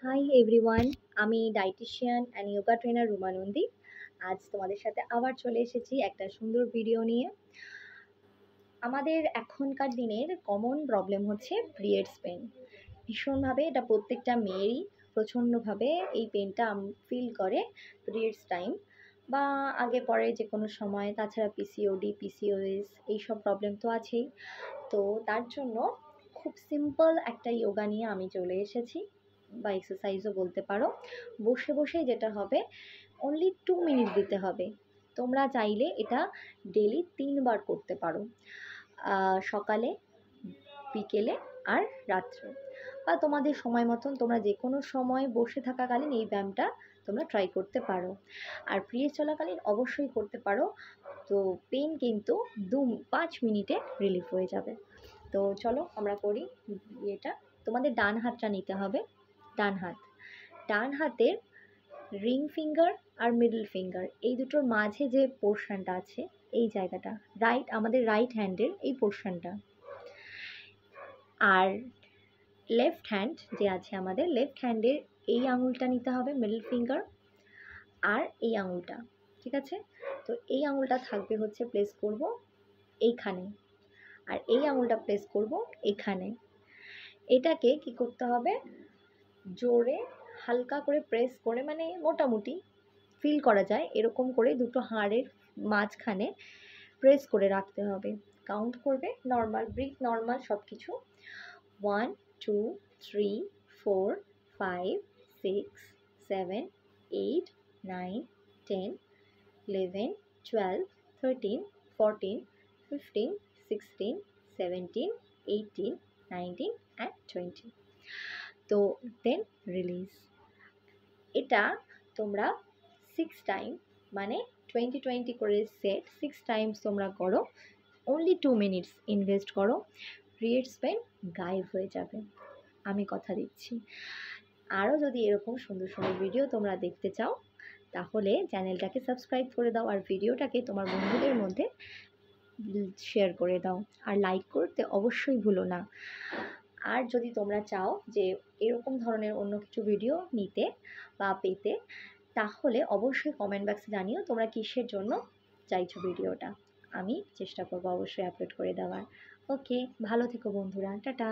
Hi everyone, আমি dietician and yoga trainer Ruma Nandi. আজ তোমাদের সাথে আবার চলে এসেছি একটা সুন্দর ভিডিও নিয়ে। আমাদের এখনকার দিনের কমন প্রবলেম হচ্ছে পিরিয়ডস পেন। ভীষণভাবে এটা প্রত্যেকটা মেয়েরই প্রচণ্ডভাবে এই পেনটা ফিল করে পিরিয়ডস টাইম বা আগে পরে যে কোনো সময়। তাছাড়া পিসিওডি, পিসিওএস এইসব প্রবলেম তো আছেই। তো তার জন্য খুব সিম্পল একটা যোগা নিয়ে আমি চলে এসেছি, বা এক্সারসাইজও বলতে পারো। বসে বসে যেটা হবে, অনলি 2 মিনিট দিতে হবে। তোমরা চাইলে এটা ডেলি 3 বার করতে পারো, সকালে, বিকেলে আর রাত্রে, বা তোমাদের সময় মতন তোমরা যে কোনো সময় বসে থাকাকালীন এই ব্যায়ামটা তোমরা ট্রাই করতে পারো। আর পিরিয়ড চলাকালীন অবশ্যই করতে পারো। তো পেন কিন্তু 5 মিনিটে রিলিফ হয়ে যাবে। তো চলো আমরা করি এটা। তোমাদের ডান হাতটা নিতে হবে। ডান হাতের রিং ফিঙ্গার আর মিডল ফিঙ্গার এই দুটোর মাঝে যে পোর্শনটা আছে, এই জায়গাটা আমাদের রাইট হ্যান্ডের এই পোর্শনটা। আর লেফট হ্যান্ড যে আছে, আমাদের লেফট হ্যান্ডের এই আঙুলটা নিতে হবে, মিডল ফিঙ্গার, আর এই আঙুলটা, ঠিক আছে? তো এই আঙুলটা থাকবে হচ্ছে প্লেস করব এইখানে, আর এই আঙুলটা প্লেস করব এখানে। এটাকে কি করতে হবে, জোরে হালকা করে প্রেস করে, মানে মোটামুটি ফিল করা যায় এরকম করে দুটো হাড়ের মাঝখানে প্রেস করে রাখতে হবে। কাউন্ট করবে নর্মাল, ব্রিথ নর্মাল সব কিছু। 1 2 3 4 5 6 7 8 9 10 11 12 13 14 15 16 17 18 19 and 20। তো দেন রিলিজ। এটা তোমরা 6 টাইম, মানে 20 করে সেট 6 টাইমস তোমরা করো। অনলি 2 মিনিটস ইনভেস্ট করো, পিরিয়ডস পেন গায়েব হয়ে যাবে, আমি কথা দিচ্ছি। আরও যদি এরকম সুন্দর সুন্দর ভিডিও তোমরা দেখতে চাও, তাহলে চ্যানেলটাকে সাবস্ক্রাইব করে দাও, আর ভিডিওটাকে তোমার বন্ধুদের মধ্যে শেয়ার করে দাও, আর লাইক করতে অবশ্যই ভুলো না। আর যদি তোমরা চাও যে এরকম ধরনের অন্য কিছু ভিডিও নিতে বা পেতে, তাহলে অবশ্যই কমেন্ট বক্সে জানিও তোমরা কিসের জন্য চাইছো ভিডিওটা। আমি চেষ্টা করবো অবশ্যই আপলোড করে দেওয়ার। ওকে, ভালো থেকো বন্ধুরা, টাটা।